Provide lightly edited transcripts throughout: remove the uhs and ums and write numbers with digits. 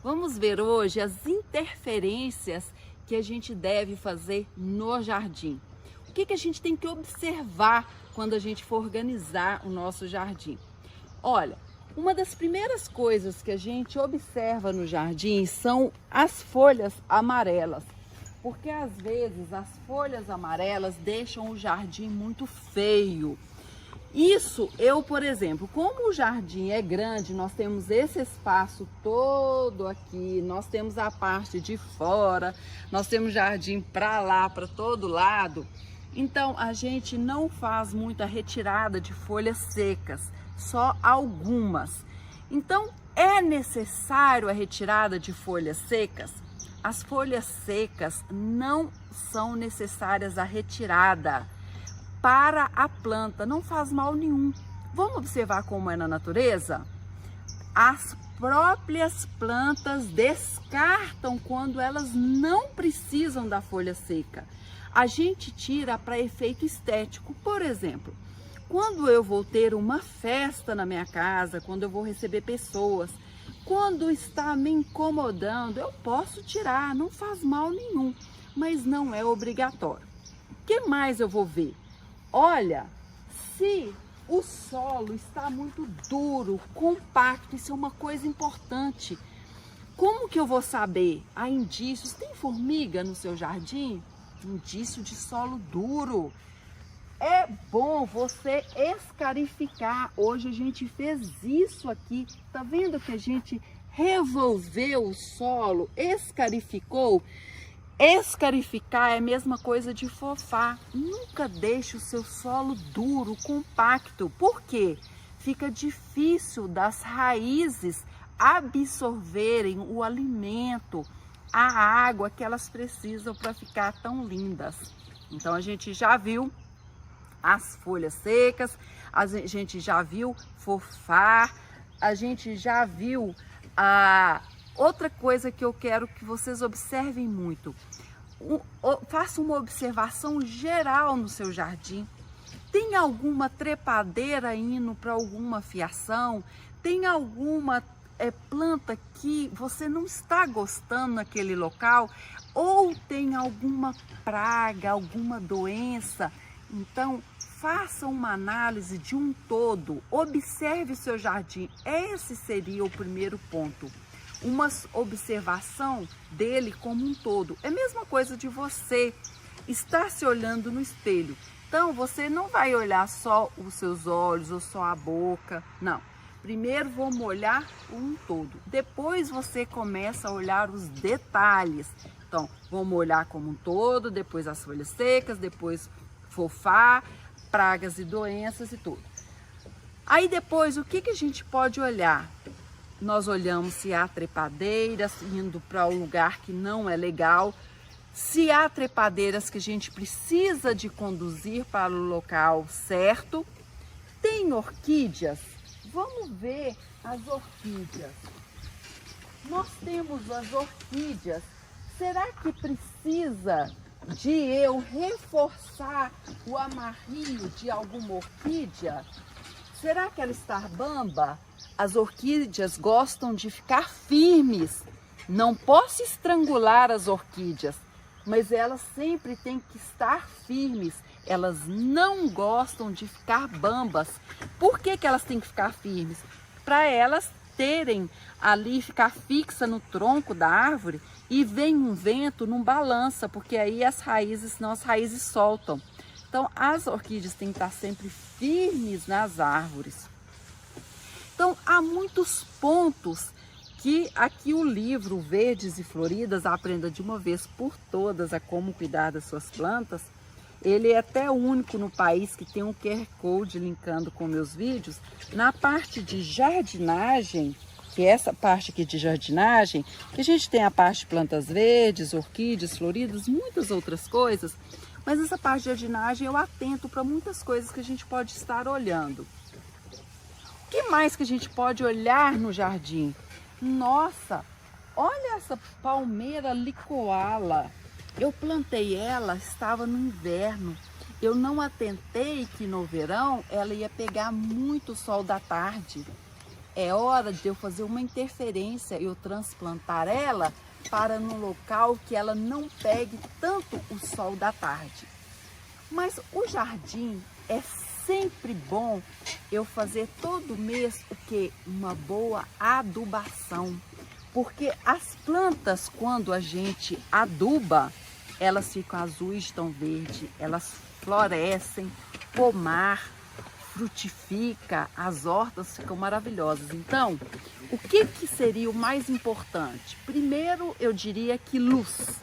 Vamos ver hoje as interferências que a gente deve fazer no jardim. O que a gente tem que observar quando a gente for organizar o nosso jardim? Olha, uma das primeiras coisas que a gente observa no jardim são as folhas amarelas. Porque às vezes as folhas amarelas deixam o jardim muito feio. Isso, por exemplo, como o jardim é grande, nós temos esse espaço todo aqui, nós temos a parte de fora, nós temos jardim para lá, para todo lado. Então, a gente não faz muita retirada de folhas secas, só algumas. Então, é necessário a retirada de folhas secas? As folhas secas não são necessárias a retirada. Para a planta, não faz mal nenhum. Vamos observar como é na natureza? As próprias plantas descartam quando elas não precisam da folha seca. A gente tira para efeito estético. Por exemplo, quando eu vou ter uma festa na minha casa, quando eu vou receber pessoas, quando está me incomodando, eu posso tirar, não faz mal nenhum, mas não é obrigatório. O que mais eu vou ver? Olha, se o solo está muito duro, compacto, isso é uma coisa importante. Como que eu vou saber? Há indícios. Tem formiga no seu jardim? Indício de solo duro. É bom você escarificar. Hoje a gente fez isso aqui. Tá vendo que a gente revolveu o solo, escarificou? Escarificar é a mesma coisa de fofar. Nunca deixe o seu solo duro, compacto. Por quê? Fica difícil das raízes absorverem o alimento, a água que elas precisam para ficar tão lindas. Então a gente já viu as folhas secas, a gente já viu fofar, a gente já viu a outra coisa que eu quero que vocês observem muito. Faça uma observação geral no seu jardim. Tem alguma trepadeira indo para alguma fiação? Tem alguma planta que você não está gostando naquele local? Ou tem alguma praga, alguma doença? Então, faça uma análise de um todo. Observe o seu jardim. Esse seria o primeiro ponto. Uma observação dele como um todo. É a mesma coisa de você estar se olhando no espelho. Então, você não vai olhar só os seus olhos ou só a boca, não. Primeiro vamos olhar um todo. Depois você começa a olhar os detalhes. Então, vamos olhar como um todo, depois as folhas secas, depois fofar, pragas e doenças e tudo. Aí depois, o que a gente pode olhar? Nós olhamos se há trepadeiras indo para um lugar que não é legal, se há trepadeiras que a gente precisa de conduzir para o local certo. Tem orquídeas? Vamos ver as orquídeas. Nós temos as orquídeas. Será que precisa de eu reforçar o amarrio de alguma orquídea? Será que ela está bamba? As orquídeas gostam de ficar firmes. Não posso estrangular as orquídeas, mas elas sempre têm que estar firmes. Elas não gostam de ficar bambas. Por que elas têm que ficar firmes? Para elas terem ali, ficar fixa no tronco da árvore e vem um vento, não balança, porque aí as raízes, senão as raízes soltam. Então, as orquídeas têm que estar sempre firmes nas árvores. Então, há muitos pontos que aqui o livro Verdes e Floridas, Aprenda de uma Vez por Todas a Como Cuidar das Suas Plantas, ele é até o único no país que tem um QR Code linkando com meus vídeos. Na parte de jardinagem, que é essa parte aqui de jardinagem, que a gente tem a parte de plantas verdes, orquídeas, floridas, muitas outras coisas, mas essa parte de jardinagem eu atento para muitas coisas que a gente pode estar olhando. O que mais que a gente pode olhar no jardim? Nossa, olha essa palmeira licoala. Eu plantei ela, estava no inverno. Eu não atentei que no verão ela ia pegar muito sol da tarde. é hora de eu fazer uma interferência, eu transplantar ela para num local que ela não pegue tanto o sol da tarde. Mas o jardim é sempre bom eu fazer todo mês o quê? Uma boa adubação. Porque as plantas, quando a gente aduba, elas ficam azuis de tão verde, elas florescem, pomar, frutifica, as hortas ficam maravilhosas. Então, o que seria o mais importante? Primeiro, eu diria que luz.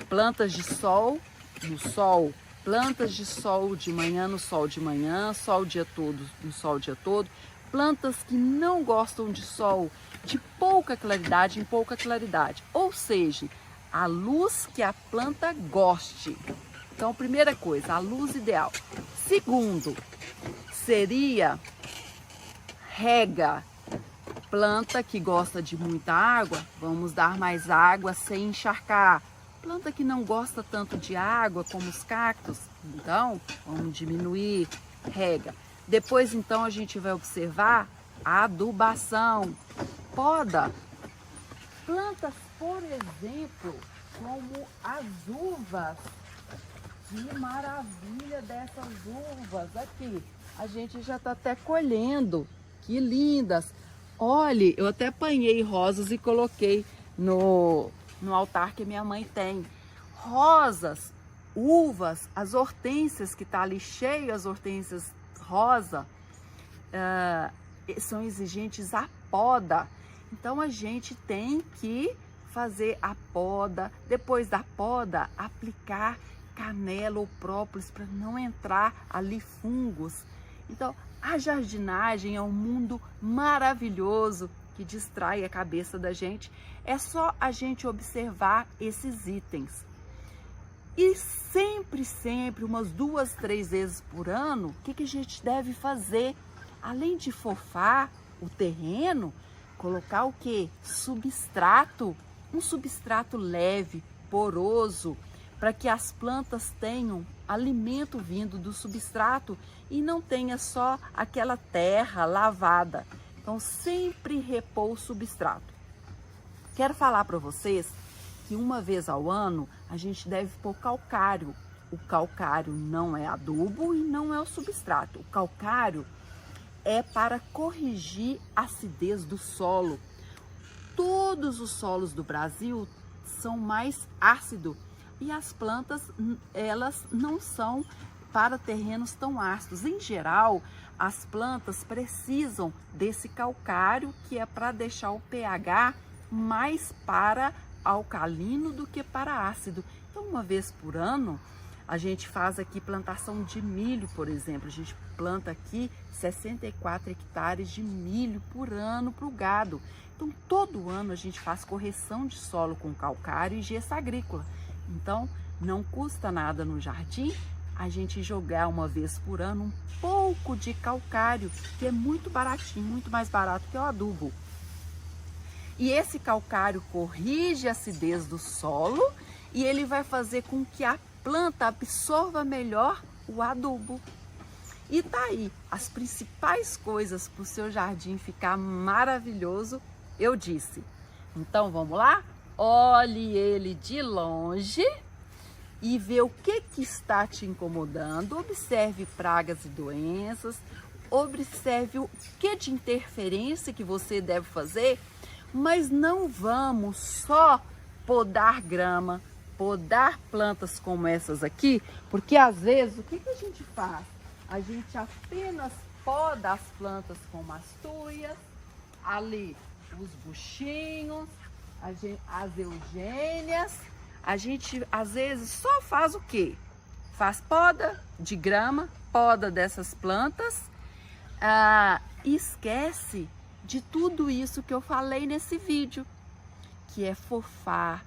Plantas de sol, no sol. Plantas de sol de manhã, no sol de manhã, sol o dia todo, no sol o dia todo. Plantas que não gostam de sol, de pouca claridade em pouca claridade. Ou seja, a luz que a planta goste. Então, primeira coisa, a luz ideal. Segundo, seria rega. Planta que gosta de muita água, vamos dar mais água sem encharcar. Planta que não gosta tanto de água, como os cactos, então vamos diminuir, rega. Depois, então, a gente vai observar a adubação. Poda. Plantas, por exemplo, como as uvas. Que maravilha dessas uvas aqui. A gente já está até colhendo. Que lindas. Olhe, eu até apanhei rosas e coloquei no altar que minha mãe tem. Rosas, uvas, as hortênsias que está ali cheio, as hortênsias rosa, são exigentes à poda. Então a gente tem que fazer a poda, depois da poda aplicar canela ou própolis para não entrar ali fungos. Então a jardinagem é um mundo maravilhoso que distrai a cabeça da gente. É só a gente observar esses itens. E sempre, umas 2, 3 vezes por ano, o que a gente deve fazer? Além de fofar o terreno, colocar o quê? Substrato. Um substrato leve, poroso, para que as plantas tenham alimento vindo do substrato e não tenha só aquela terra lavada. Então, sempre repor o substrato. Quero falar para vocês que uma vez ao ano a gente deve pôr calcário. O calcário não é adubo e não é o substrato. O calcário é para corrigir a acidez do solo. Todos os solos do Brasil são mais ácidos e as plantas, elas não são para terrenos tão ácidos. Em geral, as plantas precisam desse calcário, que é para deixar o pH mais para alcalino do que para ácido. Então, uma vez por ano, a gente faz aqui plantação de milho, por exemplo. A gente planta aqui 64 hectares de milho por ano para o gado. Então, todo ano a gente faz correção de solo com calcário e gesso agrícola. Então, não custa nada no jardim a gente jogar uma vez por ano um pouco de calcário, que é muito baratinho, muito mais barato que o adubo. E esse calcário corrige a acidez do solo e ele vai fazer com que a planta absorva melhor o adubo. E tá aí, as principais coisas para o seu jardim ficar maravilhoso, eu disse. Então vamos lá? Olhe ele de longe e vê o que está te incomodando. Observe pragas e doenças, observe o que de interferência que você deve fazer, mas não vamos só podar grama, podar plantas como essas aqui, porque às vezes o que a gente faz? A gente apenas poda as plantas como as tuias, ali os buchinhos, as eugênias. A gente às vezes só faz o quê? Faz poda de grama, poda dessas plantas, e esquece de tudo isso que eu falei nesse vídeo, que é fofar,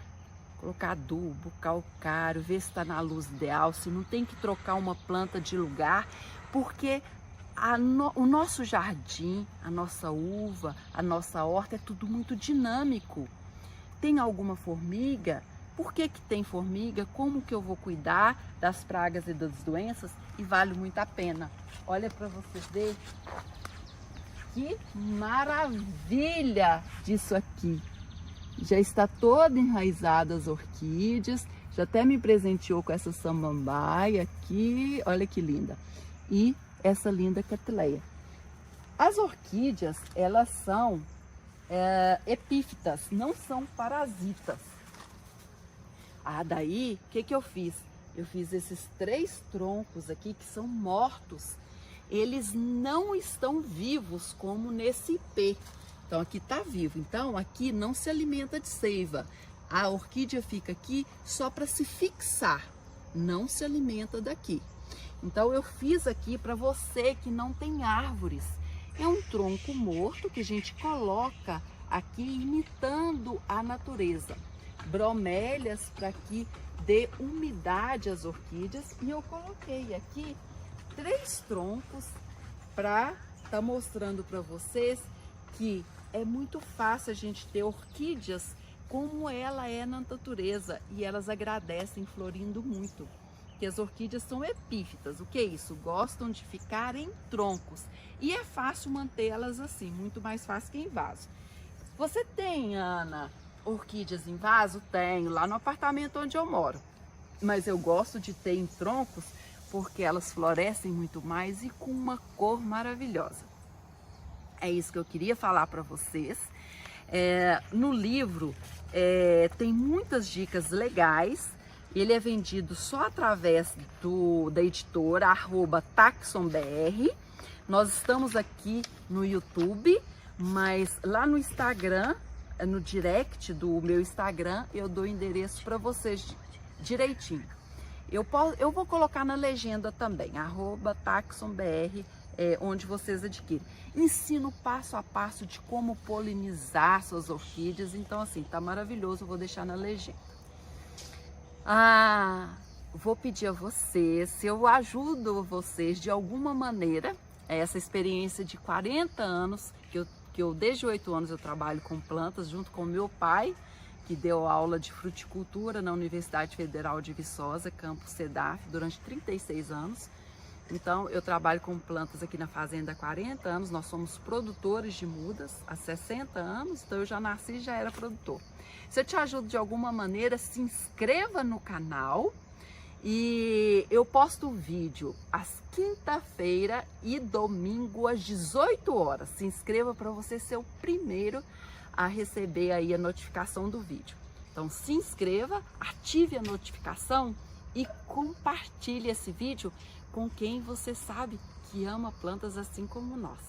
colocar adubo, calcário, ver se está na luz ideal, se não tem que trocar uma planta de lugar, porque o nosso jardim, a nossa uva, a nossa horta é tudo muito dinâmico. Tem alguma formiga? Por que tem formiga? Como que eu vou cuidar das pragas e das doenças? E vale muito a pena. Olha para vocês verem. que maravilha disso aqui! Já está toda enraizada as orquídeas, já até me presenteou com essa samambaia aqui, olha que linda. E essa linda catleia. As orquídeas, elas são epífitas, não são parasitas. Daí, o que eu fiz? Eu fiz esses 3 troncos aqui que são mortos. Eles não estão vivos como nesse ipê. Então aqui está vivo. Então aqui não se alimenta de seiva. A orquídea fica aqui só para se fixar. Não se alimenta daqui. Então eu fiz aqui para você que não tem árvores. É um tronco morto que a gente coloca aqui imitando a natureza. Bromélias para que dê umidade às orquídeas. E eu coloquei aqui 3 troncos para estar mostrando para vocês que é muito fácil a gente ter orquídeas como ela é na natureza e elas agradecem florindo muito. Porque as orquídeas são epífitas. O que é isso? Gostam de ficar em troncos e é fácil mantê-las assim, muito mais fácil que em vaso. Você tem, Ana, orquídeas em vaso? Tenho, lá no apartamento onde eu moro. Mas eu gosto de ter em troncos porque elas florescem muito mais e com uma cor maravilhosa. É isso que eu queria falar para vocês. No livro tem muitas dicas legais. Ele é vendido só através da editora @taxonbr. Nós estamos aqui no YouTube, mas lá no Instagram, no direct do meu Instagram, eu dou o endereço para vocês direitinho. Eu vou colocar na legenda também, @taxonbr, onde vocês adquirem. Ensino passo a passo de como polinizar suas orquídeas, então assim, tá maravilhoso, eu vou deixar na legenda. Vou pedir a vocês, se eu ajudo vocês de alguma maneira, essa experiência de 40 anos, que eu desde 8 anos eu trabalho com plantas, junto com meu pai, que deu aula de fruticultura na Universidade Federal de Viçosa, campus CEDAF, durante 36 anos. Então, eu trabalho com plantas aqui na fazenda há 40 anos, nós somos produtores de mudas há 60 anos, então eu já nasci e já era produtor. Se eu te ajudo de alguma maneira, se inscreva no canal e eu posto vídeo às quinta-feira e domingo às 18 horas. Se inscreva para você ser o primeiro a receber aí a notificação do vídeo. Então se inscreva, ative a notificação e compartilhe esse vídeo com quem você sabe que ama plantas assim como nós.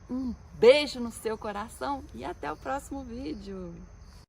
Um beijo no seu coração e até o próximo vídeo!